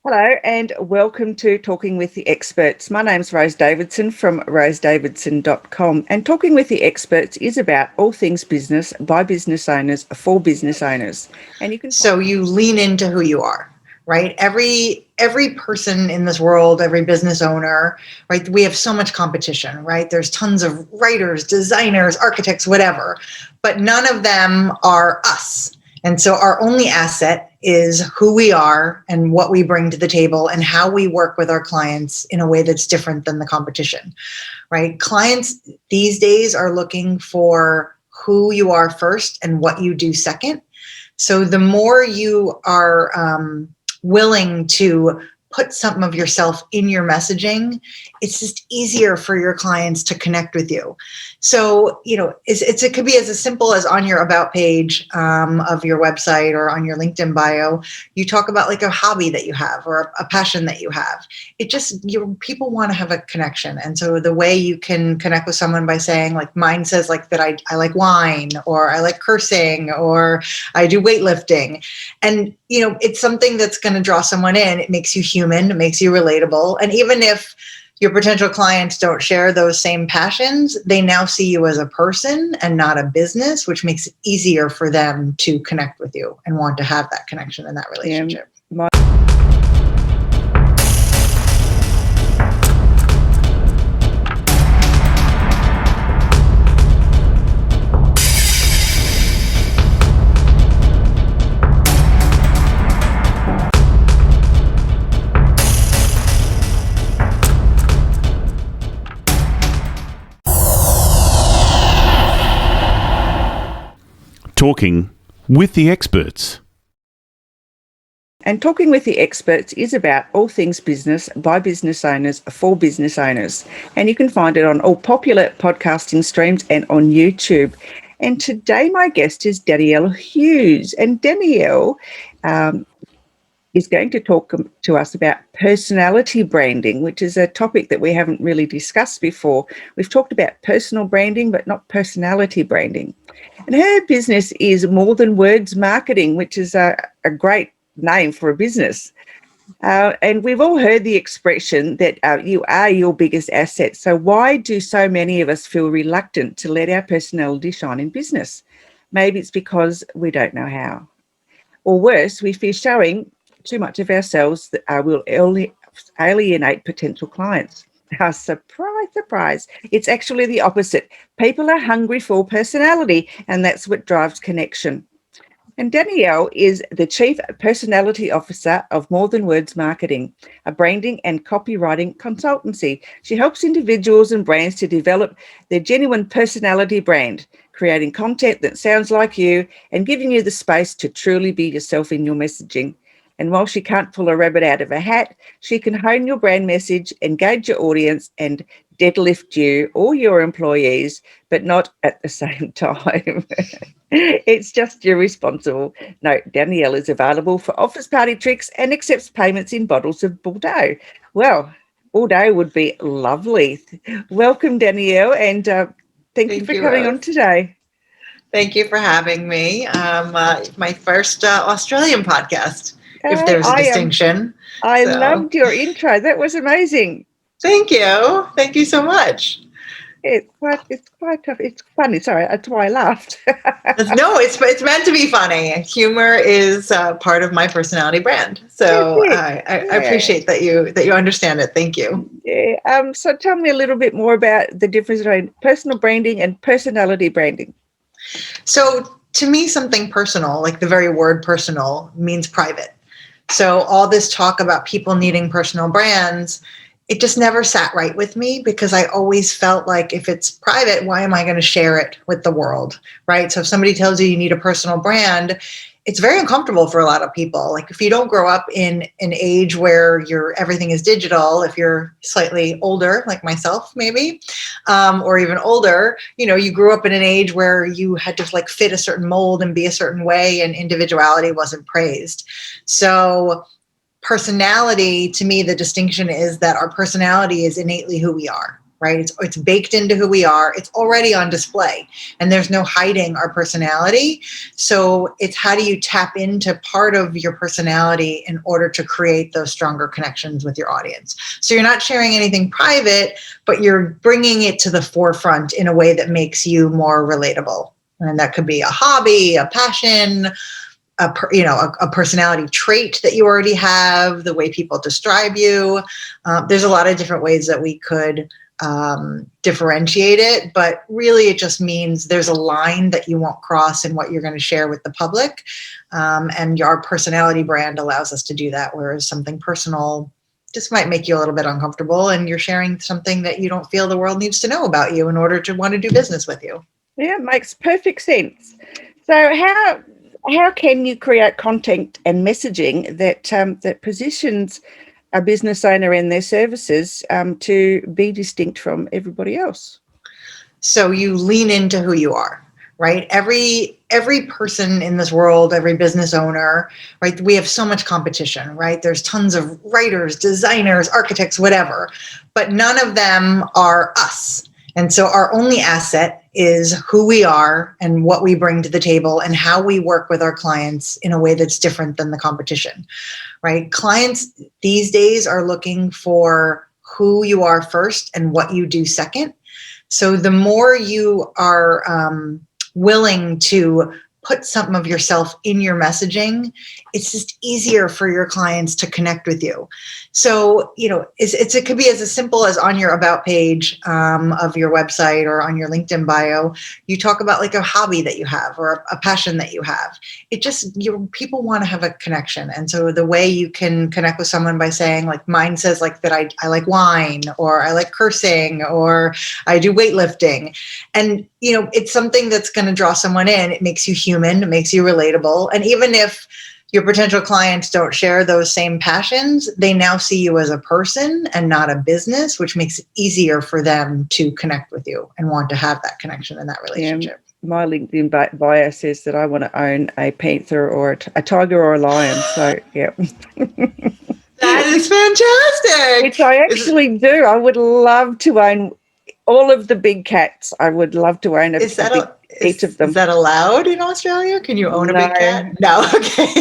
Hello and welcome to Talking with the Experts. My name's Rose Davidson from rosedavidson.com, and Talking with the Experts is about all things business by business owners for business owners. And you can So you lean into who you are, right? Every person in this world, every business owner, right? We have so much competition, right? There's tons of writers, designers, architects, whatever, but none of them are us. And so our only asset is who we are and what we bring to the table and how we work with our clients in a way that's different than the competition, right? Clients these days are looking for who you are first and what you do second. So the more you are willing to put some of yourself in your messaging, it's just easier for your clients to connect with you. So, it could be as simple as on your about page of your website or on your LinkedIn bio, you talk about like a hobby that you have or a passion that you have. People want to have a connection. And so the way you can connect with someone by saying like mine says like that I like wine, or I like cursing, or I do weightlifting. And, it's something that's going to draw someone in. It makes you human, it makes you relatable. And even if your potential clients don't share those same passions, they now see you as a person and not a business, which makes it easier for them to connect with you and want to have that connection and that relationship. Yeah, Talking with the Experts. And Talking with the Experts is about all things business by business owners for business owners. And you can find it on all popular podcasting streams and on YouTube. And today my guest is Danielle Hughes. And Danielle is going to talk to us about personality branding, which is a topic that we haven't really discussed before. We've talked about personal branding, but not personality branding. And her business is More Than Words Marketing, which is a great name for a business. And we've all heard the expression that you are your biggest asset. So why do so many of us feel reluctant to let our personality shine in business? Maybe it's because we don't know how. Or worse, we fear showing too much of ourselves that will alienate potential clients. Surprise, surprise. It's actually the opposite. People are hungry for personality, and that's what drives connection. And Danielle is the Chief Personality Officer of More Than Words Marketing, a branding and copywriting consultancy. She helps individuals and brands to develop their genuine personality brand, creating content that sounds like you and giving you the space to truly be yourself in your messaging. And while she can't pull a rabbit out of a hat, she can hone your brand message, engage your audience, and deadlift you or your employees, but not at the same time. It's just irresponsible. No, Danielle is available for office party tricks and accepts payments in bottles of Bordeaux. Well, Bordeaux would be lovely. Welcome, Danielle, and thank you for coming on today. Thank you for having me. My first Australian podcast, if there's a distinction. I loved your intro. That was amazing. Thank you. Thank you so much. It's quite tough. It's funny. Sorry, that's why I laughed. No, it's meant to be funny. Humor is part of my personality brand. So I appreciate that you understand it. Thank you. Yeah. So tell me a little bit more about the difference between personal branding and personality branding. So to me, something personal, like the very word personal, means private. So all this talk about people needing personal brands, it just never sat right with me, because I always felt like if it's private, why am I going to share it with the world, right? So if somebody tells you need a personal brand, it's very uncomfortable for a lot of people. Like if you don't grow up in an age where everything is digital, if you're slightly older, like myself, maybe, or even older, you grew up in an age where you had to like fit a certain mold and be a certain way, and individuality wasn't praised. So personality, to me, the distinction is that our personality is innately who we are. right? It's baked into who we are. It's already on display, and there's no hiding our personality. So it's how do you tap into part of your personality in order to create those stronger connections with your audience. So you're not sharing anything private, but you're bringing it to the forefront in a way that makes you more relatable. And that could be a hobby, a passion, a personality trait that you already have, the way people describe you. There's a lot of different ways that we could differentiate it, but really it just means there's a line that you won't cross in what you're going to share with the public. And our personality brand allows us to do that, whereas something personal just might make you a little bit uncomfortable, and you're sharing something that you don't feel the world needs to know about you in order to want to do business with you. Yeah, it makes perfect sense. So how can you create content and messaging that positions a business owner and their services to be distinct from everybody else? So you lean into who you are, right? Every person in this world, every business owner, right? We have so much competition, right? There's tons of writers, designers, architects, whatever, but none of them are us. And so our only asset is who we are and what we bring to the table and how we work with our clients in a way that's different than the competition, right? Clients these days are looking for who you are first and what you do second. So the more you are willing to put some of yourself in your messaging, it's just easier for your clients to connect with you. So, it could be as simple as on your about page of your website or on your LinkedIn bio, you talk about like a hobby that you have or a passion that you have. People want to have a connection. And so the way you can connect with someone by saying, like mine says like that I like wine, or I like cursing, or I do weightlifting. And, it's something that's going to draw someone in. It makes you human, it makes you relatable. And even if your potential clients don't share those same passions, they now see you as a person and not a business, which makes it easier for them to connect with you and want to have that connection and that relationship. Yeah, my LinkedIn bio says that I want to own a panther or a tiger or a lion. So, yeah. That is fantastic. Which I actually do. I would love to own all of the big cats. I would love to own each of them. Is that allowed in Australia? Can you own a big cat? No. Okay.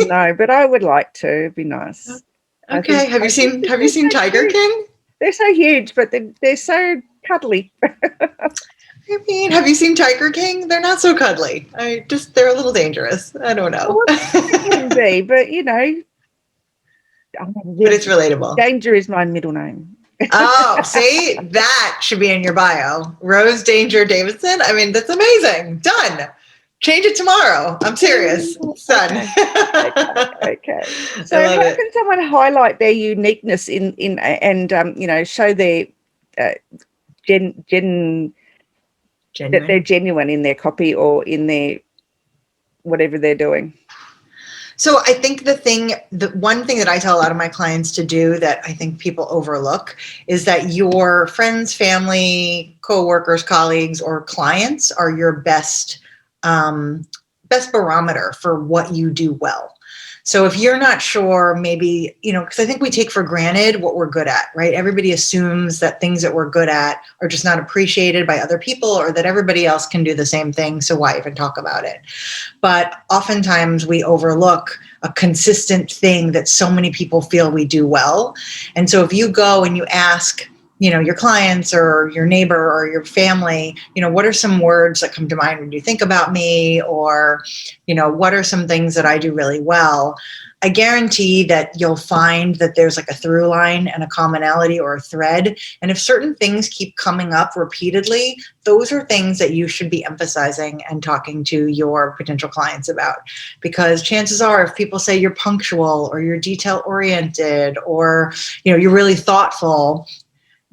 No, but I would like to. It'd be nice. Okay. Have you seen Tiger King? They're so huge, but they're so cuddly. I mean, have you seen Tiger King? They're not so cuddly. They're a little dangerous. I don't know. Well, it can be, but but it's relatable. Danger is my middle name. Oh, see, that should be in your bio. Rose Danger Davidson. I mean, that's amazing. Done. Change it tomorrow. I'm serious. Son. Okay. So how can someone highlight their uniqueness and show their genuine. That they're genuine in their copy or in their whatever they're doing? So I think the one thing that I tell a lot of my clients to do that I think people overlook is that your friends, family, coworkers, colleagues, or clients are your best barometer for what you do well. So if you're not sure, maybe, because I think we take for granted what we're good at, right? Everybody assumes that things that we're good at are just not appreciated by other people, or that everybody else can do the same thing. So why even talk about it? But oftentimes we overlook a consistent thing that so many people feel we do well. And so if you go and you ask, your clients or your neighbor or your family, what are some words that come to mind when you think about me? Or, what are some things that I do really well? I guarantee that you'll find that there's like a through line and a commonality or a thread. And if certain things keep coming up repeatedly, those are things that you should be emphasizing and talking to your potential clients about. Because chances are, if people say you're punctual or you're detail oriented or, you're really thoughtful,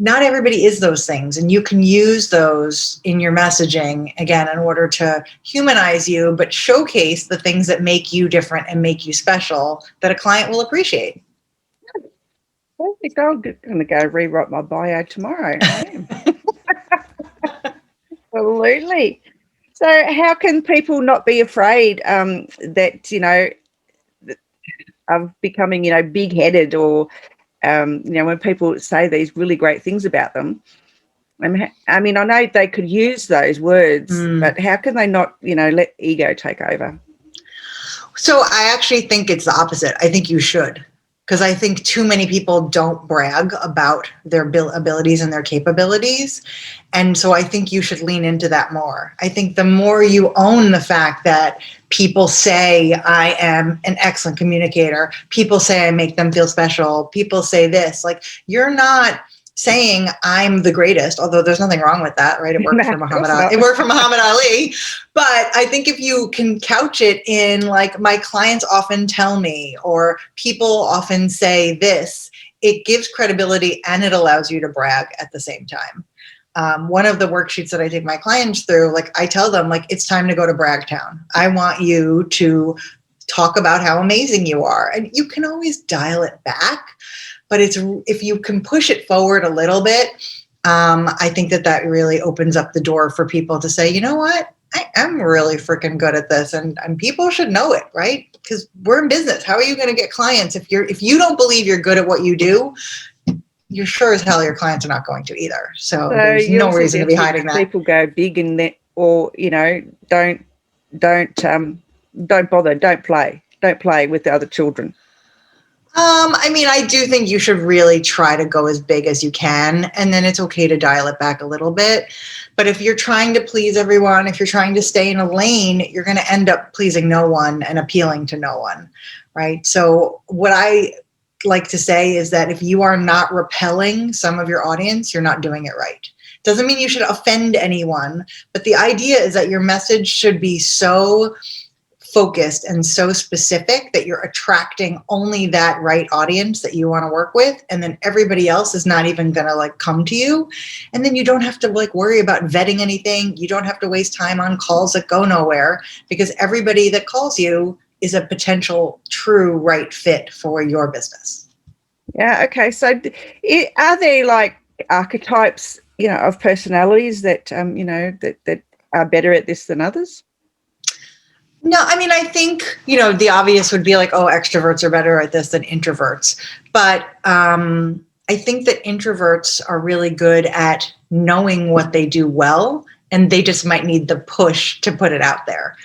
not everybody is those things, and you can use those in your messaging, again, in order to humanize you, but showcase the things that make you different and make you special that a client will appreciate. I think I'm going to go rewrite my bio tomorrow. I am. Absolutely. So how can people not be afraid that, of becoming, big-headed or, when people say these really great things about them, I mean, I know they could use those words, but how can they not, let ego take over? So I actually think it's the opposite. I think you should, because I think too many people don't brag about their abilities and their capabilities. And so I think you should lean into that more. I think the more you own the fact that people say I am an excellent communicator, people say I make them feel special, people say this, like, you're not saying I'm the greatest, although there's nothing wrong with that, right? It worked for Muhammad Ali. It worked for Muhammad Ali. But I think if you can couch it in like, my clients often tell me, or people often say this, it gives credibility and it allows you to brag at the same time. One of the worksheets that I take my clients through, like, I tell them, like, it's time to go to Bragtown. I want you to talk about how amazing you are. And you can always dial it back. But if you can push it forward a little bit, I think that really opens up the door for people to say, you know what, I'm really freaking good at this, and people should know it, right? Because we're in business. How are you going to get clients if you don't believe you're good at what you do? You're sure as hell your clients are not going to either. So there's no reason to be hiding that. People go big in that, or don't bother, don't play with the other children. I mean, I do think you should really try to go as big as you can, and then it's okay to dial it back a little bit. But if you're trying to please everyone, if you're trying to stay in a lane, you're going to end up pleasing no one and appealing to no one, right? So what I like to say is that if you are not repelling some of your audience, you're not doing it right. Doesn't mean you should offend anyone, but the idea is that your message should be so focused and so specific that you're attracting only that right audience that you want to work with, and then everybody else is not even going to like come to you. And then you don't have to like worry about vetting anything. You don't have to waste time on calls that go nowhere, because everybody that calls you is a potential true right fit for your business. Yeah. Okay. So are there like archetypes, of personalities that, that are better at this than others? No, I mean, I think, the obvious would be like, oh, extroverts are better at this than introverts. But I think that introverts are really good at knowing what they do well, and they just might need the push to put it out there,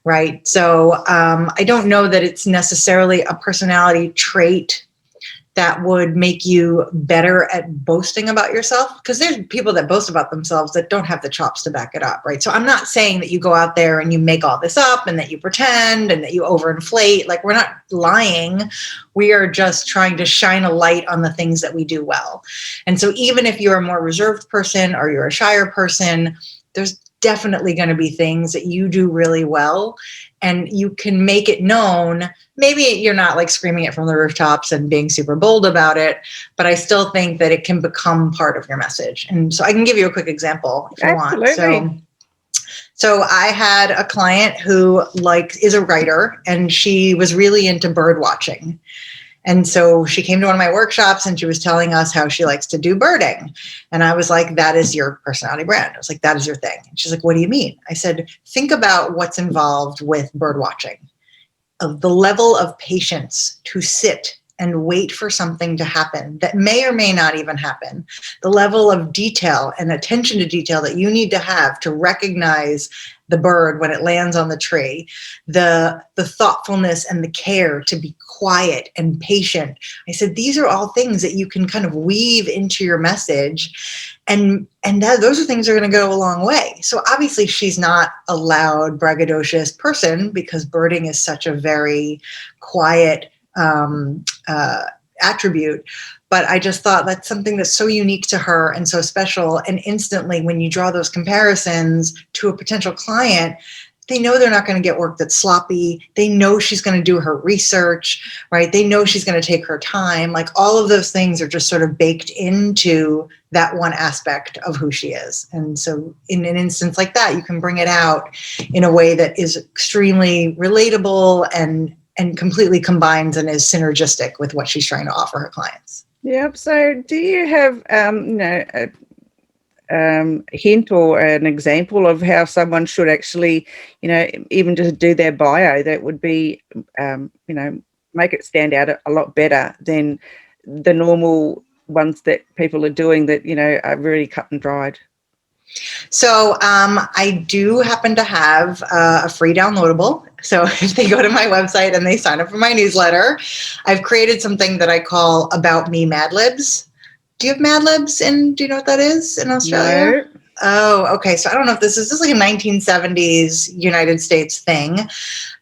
right? So I don't know that it's necessarily a personality trait that would make you better at boasting about yourself, because there's people that boast about themselves that don't have the chops to back it up, right? So I'm not saying that you go out there and you make all this up and that you pretend and that you overinflate. Like, we're not lying. We are just trying to shine a light on the things that we do well. And so even if you're a more reserved person or you're a shyer person, there's definitely going to be things that you do really well, and you can make it known. Maybe you're not like screaming it from the rooftops and being super bold about it, but I still think that it can become part of your message. And so I can give you a quick example if you want. So I had a client who is a writer, and she was really into bird watching. And so she came to one of my workshops and she was telling us how she likes to do birding. And I was like, that is your personality brand. I was like, that is your thing. And she's like, what do you mean? I said, think about what's involved with bird watching, of the level of patience to sit and wait for something to happen that may or may not even happen, the level of detail and attention to detail that you need to have to recognize the bird when it lands on the tree, the thoughtfulness and the care to be quiet and patient. I said, these are all things that you can kind of weave into your message, and those are things that are going to go a long way. So obviously she's not a loud, braggadocious person, because birding is such a very quiet attribute. But I just thought that's something that's so unique to her and so special. And instantly, when you draw those comparisons to a potential client, they know they're not going to get work that's sloppy. They know she's going to do her research, right? They know she's going to take her time. Like, all of those things are just sort of baked into that one aspect of who she is. And so in an instance like that, you can bring it out in a way that is extremely relatable and completely combines and is synergistic with what she's trying to offer her clients. Yep. So do you have, a hint or an example of how someone should actually, even just do their bio that would be, make it stand out a lot better than the normal ones that people are doing that, are really cut and dried? So I do happen to have a free downloadable. So if they go to my website and they sign up for my newsletter, I've created something that I call About Me Mad Libs. Do you have Mad Libs? And do you know what that is in Australia? No. Oh, okay. So I don't know if this is like a 1970s United States thing.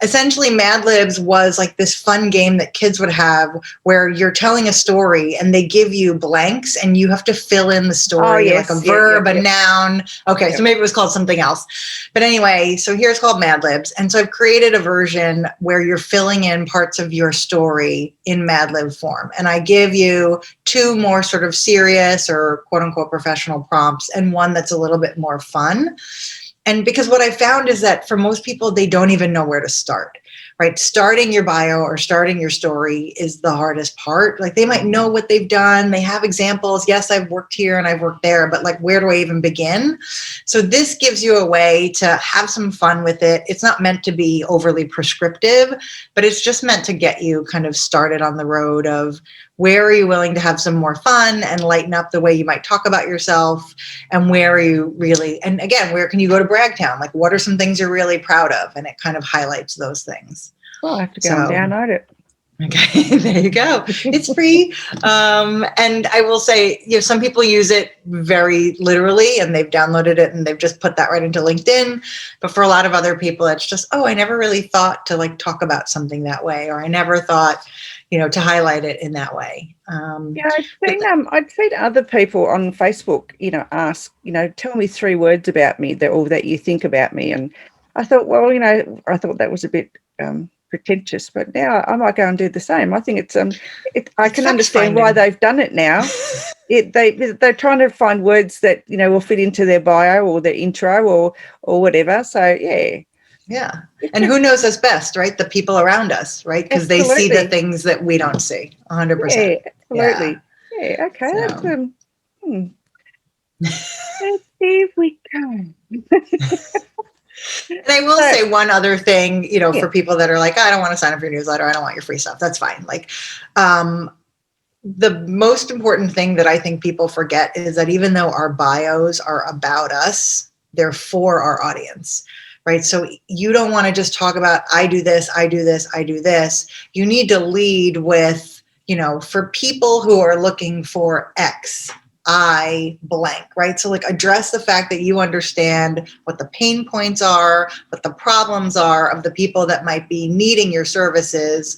Essentially, Mad Libs was like this fun game that kids would have where you're telling a story and they give you blanks and you have to fill in the story, like a verb, a noun. Okay, so maybe it was called something else. But anyway, so here's called Mad Libs. And so I've created a version where you're filling in parts of your story in Mad Lib form. And I give you 2 more sort of serious or quote unquote professional prompts and one that's a little bit more fun. And because what I found is that for most people, they don't even know where to start, right? Starting your bio or starting your story is the hardest part. Like they might know what they've done. They have examples. Yes, I've worked here and I've worked there, but like, where do I even begin? So this gives you a way to have some fun with it. It's not meant to be overly prescriptive, but it's just meant to get you kind of started on the road of where are you willing to have some more fun and lighten up the way you might talk about yourself, and where are you really, and again, where can you go to Bragtown? Like what are some things you're really proud of? And it kind of highlights those things. Well, I have to go and download it. Okay, there you go. It's free. And I will say, some people use it very literally and they've downloaded it and they've just put that right into LinkedIn. But for a lot of other people, it's just, I never really thought to like talk about something that way, or I never thought, to highlight it in that way. I'd seen other people on Facebook, ask, tell me 3 words about me that you think about me. And I thought, well, I thought that was a bit pretentious, but now I might go and do the same. I think I can understand why they've done it now. They're trying to find words that, will fit into their bio or their intro or whatever. So, yeah. Yeah. And who knows us best, right? The people around us, right? Because they see the things that we don't see. 100%. Yeah, absolutely. Yeah, okay. So. Let's see if we can. And I will say one other thing, for people that are like, I don't want to sign up for your newsletter. I don't want your free stuff. That's fine. Like, the most important thing that I think people forget is that even though our bios are about us, they're for our audience. Right. So you don't want to just talk about, I do this, I do this, I do this. You need to lead with, for people who are looking for X, I blank, right? So like address the fact that you understand what the pain points are, what the problems are of the people that might be needing your services.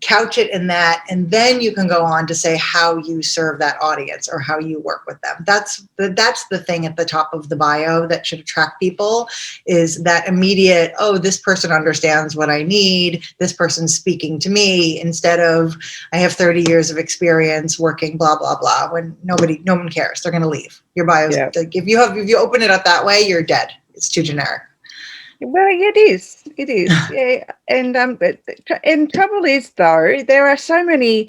Couch it in that, and then you can go on to say how you serve that audience or how you work with them. That's the thing at the top of the bio that should attract people, is that immediate, this person understands what I need, this person's speaking to me, instead of I have 30 years of experience working blah blah blah, when no one cares. They're going to leave. Your bio's like, if you open it up that way, you're dead. It's too generic. Well, it is, yeah. And trouble is, though, there are so many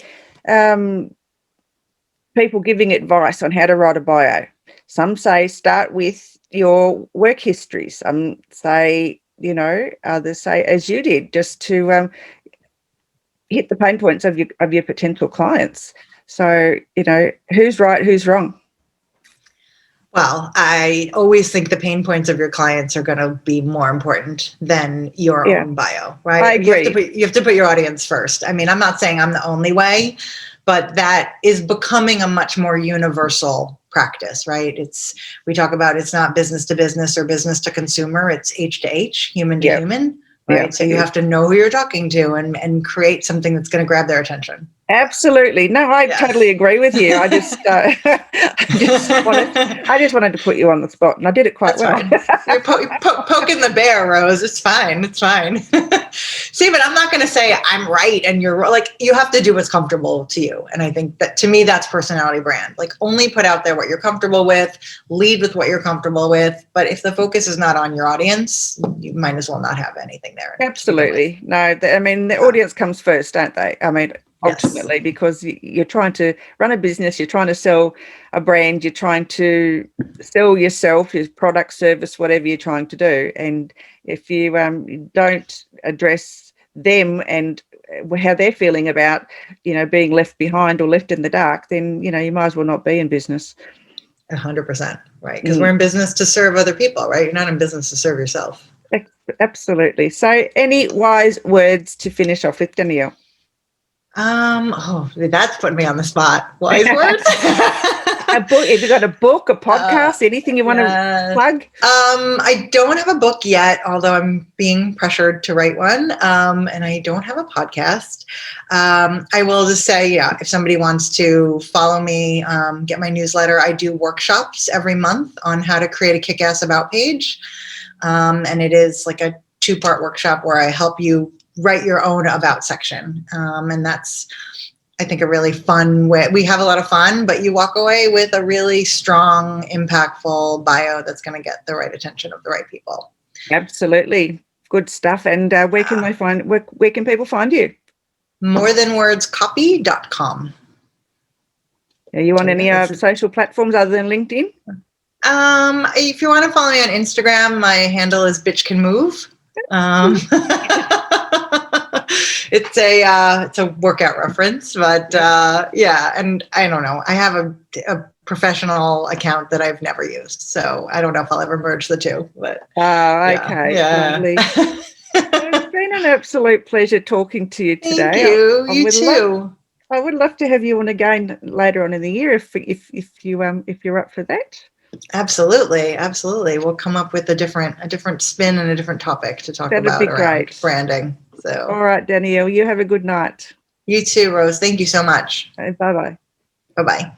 people giving advice on how to write a bio. Some say start with your work history. Some say, others say, as you did, just to hit the pain points of your potential clients. So, who's right, who's wrong? Well, I always think the pain points of your clients are going to be more important than your own bio, right? I agree. You have to put your audience first. I mean, I'm not saying I'm the only way, but that is becoming a much more universal practice, right? We talk about it's not business to business or business to consumer. It's H to H, human to human, right? Yeah, so you have to know who you're talking to and create something that's going to grab their attention. Absolutely. No, I totally agree with you. I just wanted to put you on the spot, and I did it quite well. You're poking the bear, Rose. It's fine. It's fine. See, but I'm not going to say I'm right and you're like, you have to do what's comfortable to you. And I think that to me, that's personality brand. Like only put out there what you're comfortable with, lead with what you're comfortable with. But if the focus is not on your audience, you might as well not have anything there. Absolutely. No, the audience comes first, don't they? I mean, ultimately, because you're trying to run a business, you're trying to sell a brand, you're trying to sell yourself, your product, service, whatever you're trying to do. And if you don't address them and how they're feeling about, being left behind or left in the dark, then, you might as well not be in business. 100%, right? Because we're in business to serve other people, right? You're not in business to serve yourself. Absolutely. So any wise words to finish off with, Danielle? That's putting me on the spot. Wise words? A book? Have you got a book, a podcast, anything you want to plug? I don't have a book yet, although I'm being pressured to write one. And I don't have a podcast. I will just say, if somebody wants to follow me, get my newsletter, I do workshops every month on how to create a kick-ass about page. And it is like a 2-part workshop where I help you write your own about section. And that's, I think, a really fun way. We have a lot of fun, but you walk away with a really strong, impactful bio that's going to get the right attention of the right people. Absolutely. Good stuff. And where can people find you? morethanwordscopy.com. Are you on any social platforms other than LinkedIn? If you want to follow me on Instagram, my handle is bitch can move. It's a workout reference, but and I don't know. I have a professional account that I've never used, so I don't know if I'll ever merge the two. But okay, lovely. It's been an absolute pleasure talking to you today. Thank you. You too. I would love to have you on again later on in the year if you're up for that. Absolutely. We'll come up with a different spin and a different topic to talk about around branding. So, all right, Danielle, you have a good night. You too, Rose. Thank you so much. Bye-bye. Bye-bye.